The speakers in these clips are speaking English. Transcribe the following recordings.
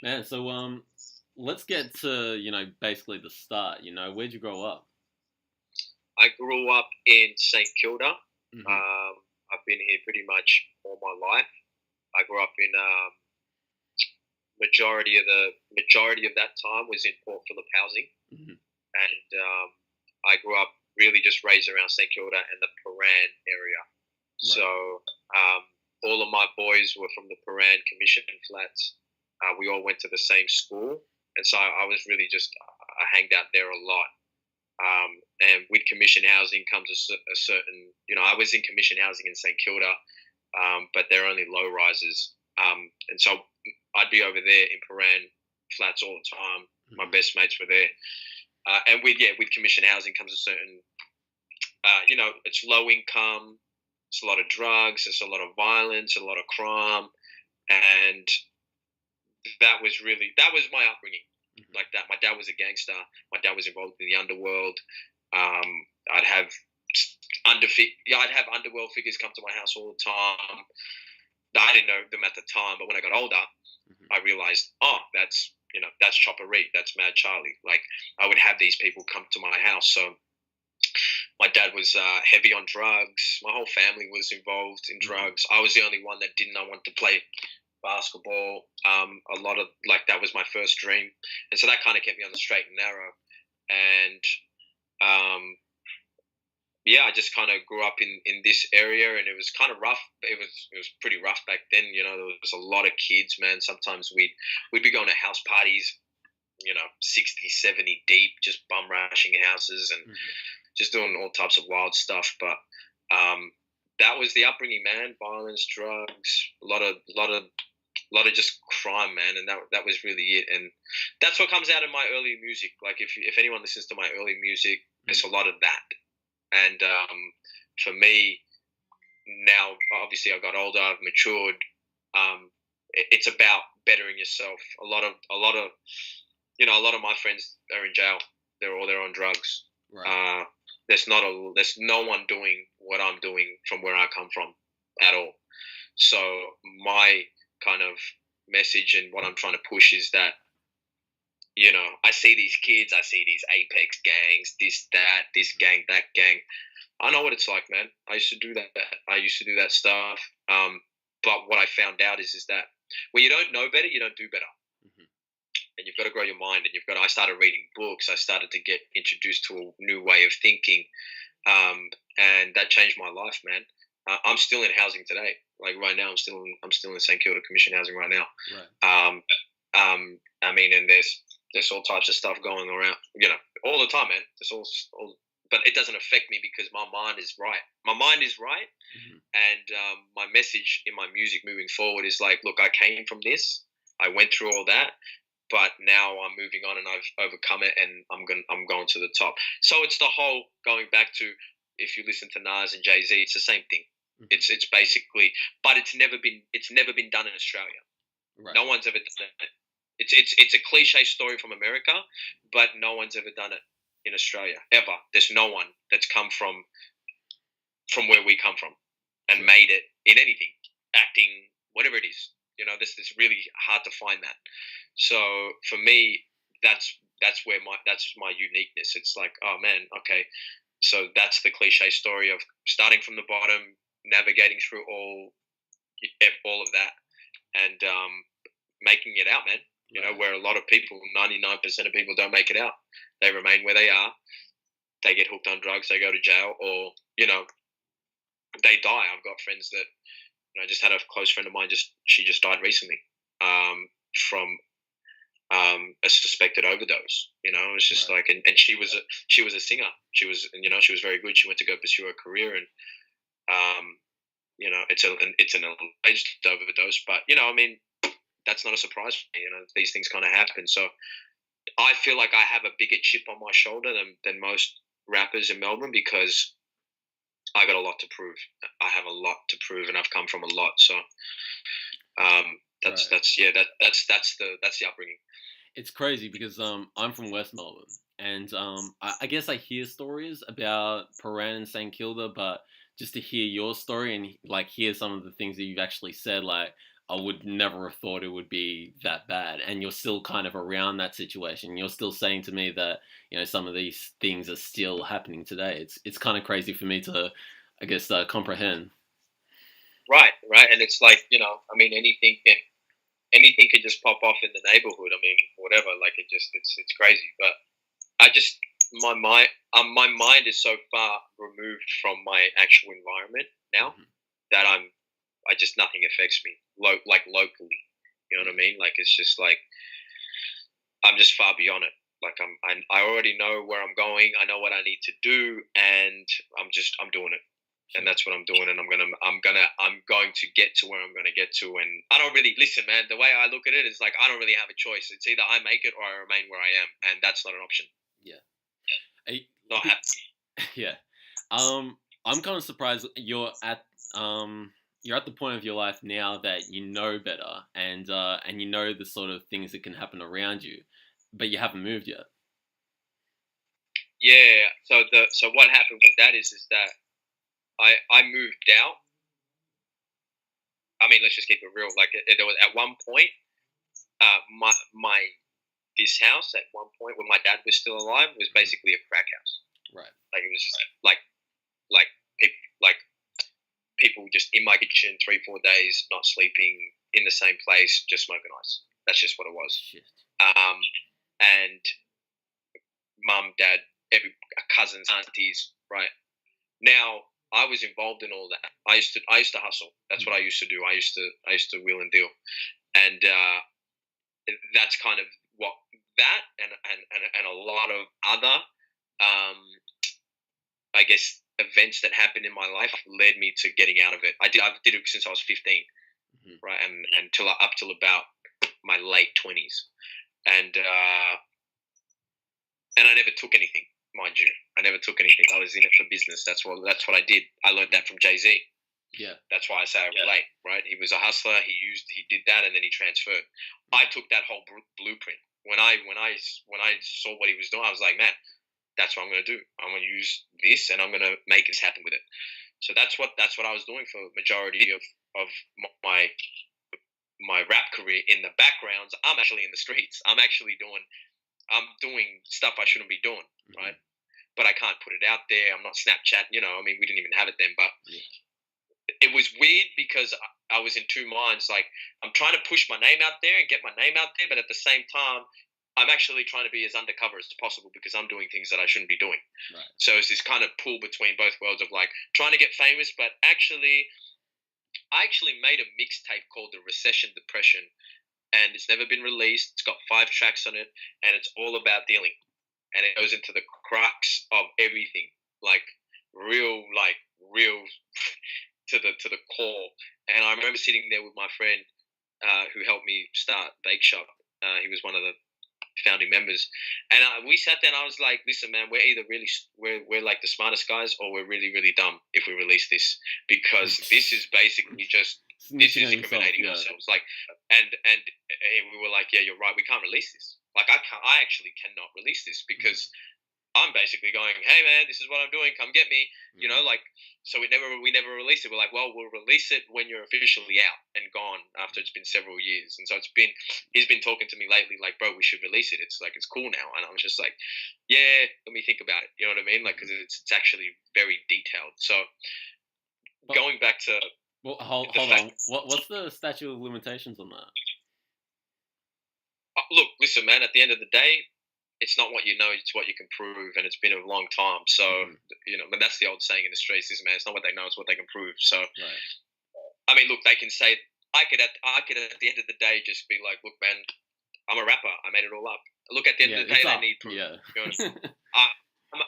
Man, so let's get to basically the start. Where'd you grow up? I grew up in St Kilda. Hmm. I've been here pretty much all my life. I grew up in majority of that time was in Port Phillip housing, Hmm. and I grew up really just raised around St Kilda and the Paran area. So Right. all of my boys were from the Paran Commission flats. We all went to the same school, and so I was really just I hanged out there a lot. And with commission housing comes a certain, I was in commission housing in St Kilda, but they're only low rises. And so I'd be over there in Paran flats all the time. My Hmm. best mates were there. And with commission housing comes a certain, it's low income. It's a lot of drugs. It's a lot of violence, a lot of crime, and that was my upbringing. Hmm. Like that, my dad was a gangster. My dad was involved in the underworld. Um, I'd have I'd have underworld figures come to my house all the time. I didn't know them at the time, but when I got older, Hmm. I realized, oh, that's Chopper Reed, that's Mad Charlie. Like I would have these people come to my house. So my dad was heavy on drugs. My whole family was involved in Hmm. drugs. I was the only one that did not want to play basketball. A lot of like that was my first dream, and so that kind of kept me on the straight and narrow. And um, yeah, I just kind of grew up in this area, and it was kind of rough. It was pretty rough back then. There was a lot of kids, man. Sometimes we'd be going to house parties, 60, 70 deep, just bum rushing houses and Hmm. just doing all types of wild stuff. But that was the upbringing, man. Violence, drugs, a lot of just crime, man, and that was really it. And that's what comes out of my early music. Like if anyone listens to my early music, it's a Hmm. lot of that. And for me now, obviously, I got older, I've matured. It's about bettering yourself. A lot of my friends are in jail. They're all there on drugs. Right. Uh, there's no one doing what I'm doing from where I come from at all. So my kind of message and what I'm trying to push is that I see these kids, I see these apex gangs, this that, this Hmm. gang, that gang. I know what it's like, man. I used to do that. I used to do that stuff. But what I found out is that when you don't know better, you don't do better, Hmm. and you've got to grow your mind. And you've got. I started reading books. I started to get introduced to a new way of thinking, and that changed my life, man. I'm still in housing today. Like right now, I'm still in St Kilda Commission housing right now. Right. I mean, and there's all types of stuff going around, all the time, man. But it doesn't affect me because my mind is right. My mind is right, Hmm. and my message in my music moving forward is like, look, I came from this. I went through all that, but now I'm moving on and I've overcome it, and I'm going to the top. So it's the whole going back to if you listen to Nas and Jay Z, it's the same thing. Hmm. It's basically, but it's never been done in Australia. Right. No one's ever done it. It's a cliche story from America, but no one's ever done it in Australia ever. There's no one that's come from where we come from and True. made it in anything, acting, whatever it is. This is really hard to find that. So for me, that's my uniqueness. It's like, oh man, okay, so that's the cliche story of starting from the bottom, navigating through all of that, and making it out, man. Right. Where a lot of people, 99% of people don't make it out. They remain where they are. They get hooked on drugs. They go to jail, or they die. I've got friends that I just had a close friend of mine. She just died recently from a suspected overdose. It's just Right. like, and she was a singer. She was very good. She went to go pursue her career, and um, it's an alleged overdose. But I mean, that's not a surprise for me. These things kind of happen. So I feel like I have a bigger chip on my shoulder than most rappers in Melbourne because I got a lot to prove. I have a lot to prove, and I've come from a lot. So um, that's Right. that's yeah that's the upbringing. It's crazy because I'm from West Melbourne, and I guess I hear stories about Paran and St Kilda, but just to hear your story and like hear some of the things that you've actually said, like I would never have thought it would be that bad. And you're still kind of around that situation. You're still saying to me that, some of these things are still happening today. It's kind of crazy for me to, I guess, comprehend. Right, right, and it's like I mean, anything can just pop off in the neighborhood. I mean, whatever. Like it's crazy. But I just my mind is so far removed from my actual environment now Hmm. that I just nothing affects me like locally. You know what I mean? Like it's just like I'm just far beyond it. Like I already know where I'm going. I know what I need to do, and I'm doing it. And Sure. that's what I'm doing. And I'm going to get to where I'm going to get to. And I don't really listen, man. The way I look at it is like I don't really have a choice. It's either I make it or I remain where I am, and that's not an option. Yeah. I- Not happy. yeah. I'm kind of surprised you're at the point of your life now that you know better, and you know the sort of things that can happen around you, but you haven't moved yet. Yeah. So what happened with that is that I moved out. I mean, let's just keep it real. Like there was at one point, my this house at one point when my dad was still alive was Mhm. basically a crack house. Right. Like it was just like people just in my kitchen 3-4 days, not sleeping in the same place, just smoking ice. That's just what it was. Shit. Um, and mum, dad, every cousins, aunties. Right now, I was involved in all that. I used to hustle. That's what I Mhm. used to do. I used to wheel and deal, and that's kind of what that and a lot of other um, I guess events that happened in my life led me to getting out of it. I did it since I was 15, Mhm. right, and until up till about my late 20s, and I never took anything, mind you. I never took anything. I was in it for business. That's what I did. I learned that from Jase. Yeah. That's why I say I relate, right? He was a hustler. He did that, and then he transferred. I Mhm. took that whole blueprint. When I saw what he was doing, I was like, man, that's what I'm going to do. I'm going to use this, and I'm going to make this happen with it. So that's what I was doing for the majority of my my rap career. In the backgrounds, I'm actually in the streets. I'm doing stuff I shouldn't be doing, right? Mhm. But I can't put it out there. I'm not Snapchat. I mean, we didn't even have it then, but Yeah. it was weird because I was in two minds. Like, I'm trying to push my name out there and get my name out there, but at the same time, I'm actually trying to be as undercover as possible because I'm doing things that I shouldn't be doing. Right. So it's this kind of pull between both worlds of like trying to get famous, but I actually made a mixtape called The Recession Depression, and it's never been released. It's got 5 tracks on it, and it's all about dealing, and it goes into the crux of everything, like real to the core. And I remember sitting there with my friend who helped me start Bake Shop. He was one of the founding members, and we sat there. And I was like, "Listen, man, we're like the smartest guys, or we're really really dumb if we release this because this is basically just." This Snitching is on yourself. incriminating Yeah. ourselves. Like, and we were like, yeah, you're right. We can't release this. Like, I actually cannot release this Mhm. because I'm basically going, hey man, this is what I'm doing. Come get me. Mhm. Like, so we never released it. We're like, well, we'll release it when you're officially out and gone after it's been several years. And so he's been talking to me lately, like, bro, we should release it. It's like it's cool now. And I'm just like, yeah, let me think about it. You know what I mean? Like, because Mhm. it's actually very detailed. So But going back to well, the hold fact, on. What's the statute of limitations on that? look, listen, man. At the end of the day, it's not what you know, it's what you can prove, and it's been a long time. So, Hmm. but that's the old saying in the streets, is man, it's not what they know, it's what they can prove. So, Right. I mean, look, they can say, I could at the end of the day just be like, look, man, I'm a rapper, I made it all up. Look, at the end Yeah. of the day, It's they up. need proof. Yeah. You know, I,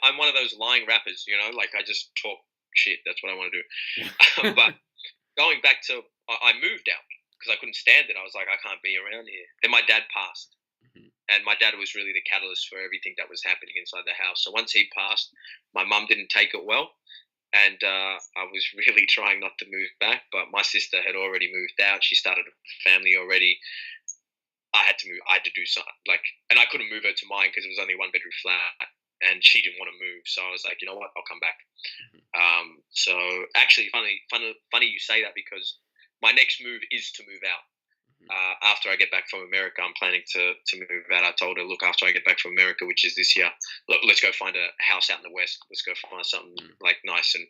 I'm one of those lying rappers, like I just talk shit. That's what I want to do. But going back to, I moved out because I couldn't stand it. I was like, I can't be around here. Then my dad passed. Mhm. And my dad was really the catalyst for everything that was happening inside the house. So once he passed, my mum didn't take it well, and I was really trying not to move back. But my sister had already moved out; she started a family already. I had to move. I had to do something and I couldn't move her to mine because it was only a 1 bedroom flat, and she didn't want to move. So I was like, you know what, I'll come back. Mhm. So actually, funny you say that because my next move is to move out. After I get back from America, I'm planning to move out. I told her, look, after I get back from America, which is this year, look, let's go find a house out in the West. Let's go find something like nice and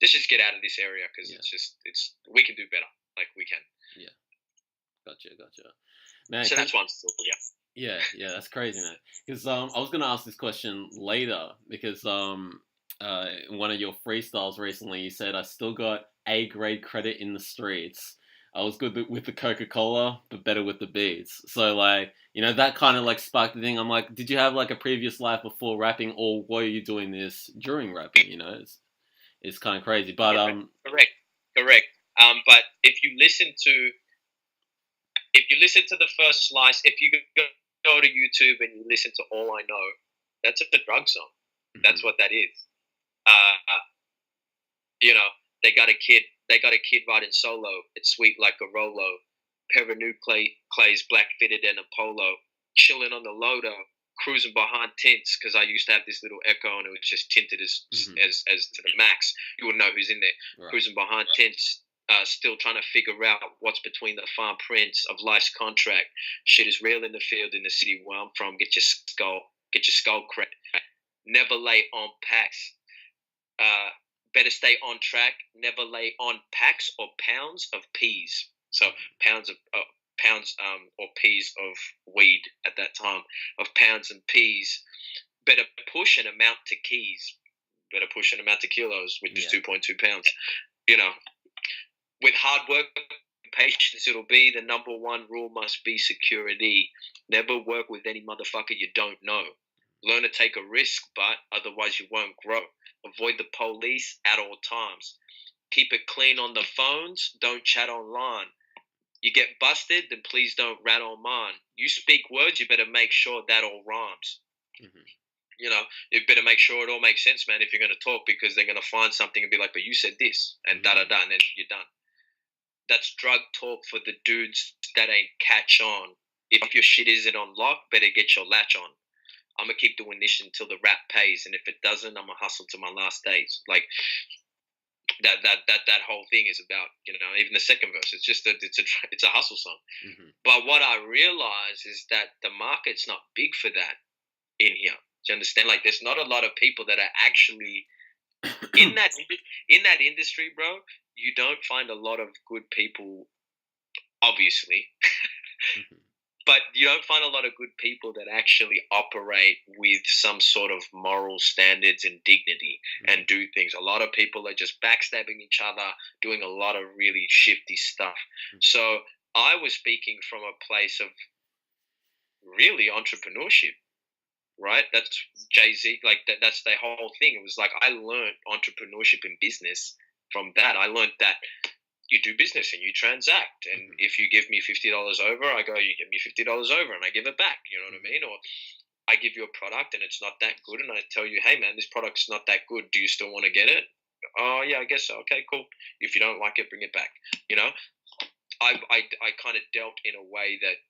just get out of this area because it's we can do better. Like we can. Yeah. Gotcha. Man, so that's why I'm still Yeah, that's crazy, man. Because I was gonna ask this question later because in one of your freestyles recently, you said I still got A grade credit in the streets. I was good with the Coca-Cola, but better with the beats. So like, that kind of like sparked the thing. I'm like, did you have like a previous life before rapping, or were you doing this during rapping? It's kind of crazy. But correct. But if you listen to the first slice, if you go to YouTube and you listen to All I Know, that's a drug song. That's what that is. They got a kid riding solo. It's sweet like a Rolo. Pair of new clays, black fitted and a polo. Chilling on the Lodo, cruising behind tints because I used to have this little Echo and it was just tinted as to the max. You wouldn't know who's in there. Right. Cruising behind tints. Still trying to figure out what's between the fine prints of life's contract. Shit is real in the field in the city where I'm from. Get your skull cracked. Never lay on packs. Better stay on track. Never lay on packs or pounds of peas. So pounds or peas of weed at that time of pounds and peas. Better push an amount to keys. Better push an amount to kilos, which is 2.2 pounds. With hard work and patience, it'll be the number one rule must be security. Never work with any motherfucker you don't know. Learn to take a risk, but otherwise you won't grow. Avoid the police at all times. Keep it clean on the phones. Don't chat online. You get busted, then please don't rat on mine. You speak words, you better make sure that all rhymes. You better make sure it all makes sense, man, if you're going to talk, because they're going to find something and be like, but you said this, and da-da-da, and then you're done. That's drug talk for the dudes that ain't catch on. If your shit isn't on lock, better get your latch on. I'm going to keep doing this until the rap pays, and if it doesn't, I'm going to hustle to my last days. Like, that whole thing is about, even the second verse, it's a hustle song. But what I realize is that the market's not big for that in here. Do you understand? Like, there's not a lot of people that are actually in that industry, bro. You don't find a lot of good people, obviously, but you don't find a lot of good people that actually operate with some sort of moral standards and dignity and do things. A lot of people are just backstabbing each other, doing a lot of really shifty stuff. So I was speaking from a place of really entrepreneurship, right? That's Jase, like that's the whole thing. It was like I learned entrepreneurship in business. From that, I learned that you do business and you transact. And if you give me $50 over, I go, you give me $50 over and I give it back. You know what I mean? Or I give you a product and it's not that good and I tell you, hey, man, this product's not that good. Do you still want to get it? Oh, yeah, I guess so. Okay, cool. If you don't like it, bring it back. I kind of dealt in a way that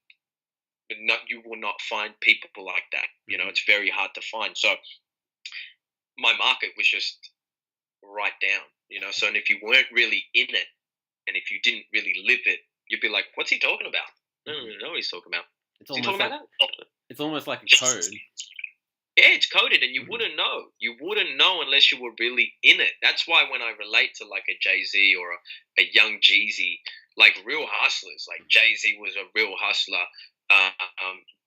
you will not find people like that. It's very hard to find. So my market was just right down. So and if you weren't really in it, and if you didn't really live it, you'd be like, "What's he talking about?" I don't know what he's talking about. It's almost like a code. Yeah, it's coded, and you wouldn't know. You wouldn't know unless you were really in it. That's why when I relate to like a Jay-Z or a young Jeezy, like real hustlers, like Jay-Z was a real hustler.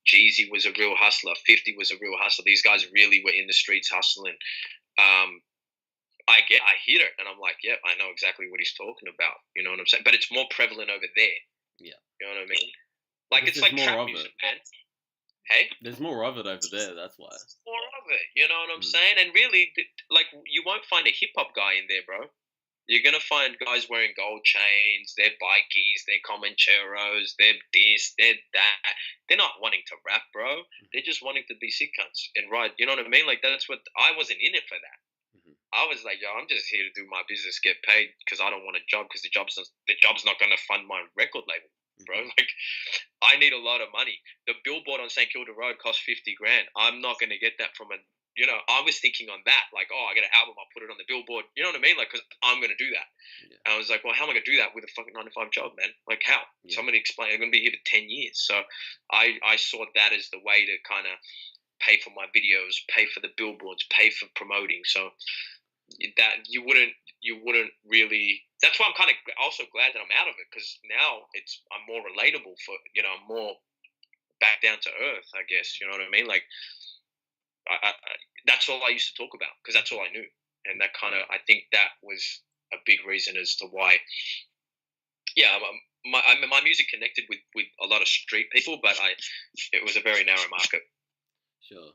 Jeezy was a real hustler. 50 was a real hustler. These guys really were in the streets hustling. I hear it, and I'm like, yeah, I know exactly what he's talking about. You know what I'm saying? But it's more prevalent over there. Yeah. You know what I mean? Like it's like trap music, man. Hey, there's more of it over there. That's why. More of it. You know what I'm saying? And really, like, you won't find a hip hop guy in there, bro. You're gonna find guys wearing gold chains. They're bikies. They're Comancheros. They're this. They're that. They're not wanting to rap, bro. They're just wanting to be sick cunts and ride. You know what I mean? Like that's what I wasn't in it for that. I was like, yo, I'm just here to do my business, get paid, because I don't want a job, because the job's not going to fund my record label. bro. Hmm. Like, I need a lot of money. The billboard on St Kilda Road cost 50 grand. I'm not going to get that from a, I was thinking on that, like, oh, I get an album, I'll put it on the billboard. You know what I mean? Like, because I'm going to do that. Yeah. And I was like, well, how am I going to do that with a fucking 9 to 5 job, man? Like, how? Yeah. Somebody explain. I'm going to be here for 10 years. So I saw that as the way to kind of pay for my videos, pay for the billboards, pay for promoting. So that you wouldn't really. That's why I'm kind of also glad that I'm out of it, because now I'm more relatable for more back down to earth, I guess. You know what I mean? Like, that's all I used to talk about, because that's all I knew, and that kind of, Right. I think that was a big reason as to why. Yeah, my music connected with a lot of street people, but it was a very narrow market. Sure.